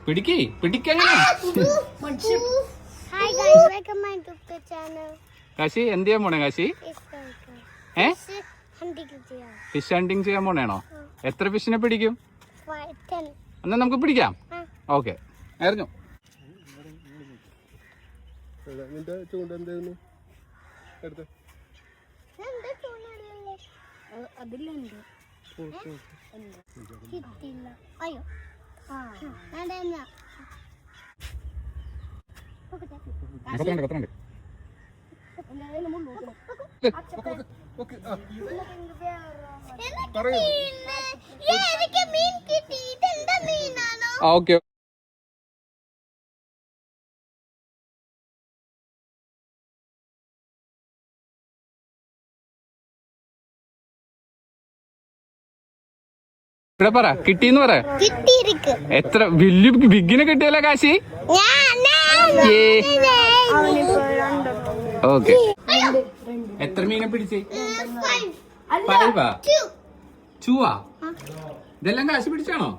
പിടിക്കേ പിടിക്കെങ്ങനെ Hi guys, welcome my YouTube channel. Kashi എന്ത് ചെയ്യാൻ പോണേ കാശി? ഫിഷ് ഹണ്ടിങ് ചെയ്യാൻ പോണേണോ? എത്ര ഫിഷിനെ പിടിക്കും? 10. എന്നാ നമുക്ക് പിടിക്കാം. ഓക്കെ എറിഞ്ഞു. ഓക്കെ ഇവിടെ പറ കിട്ടീന്ന് പറ. എത്ര വലിയ ബിഗിനെ കിട്ടിയല്ലോ കാശി. ഓക്കെ എത്ര മീനെ പിടിച്ചേ? 5 ചൂവാ. ഇതെല്ലാം കാശി പിടിച്ചാണോ?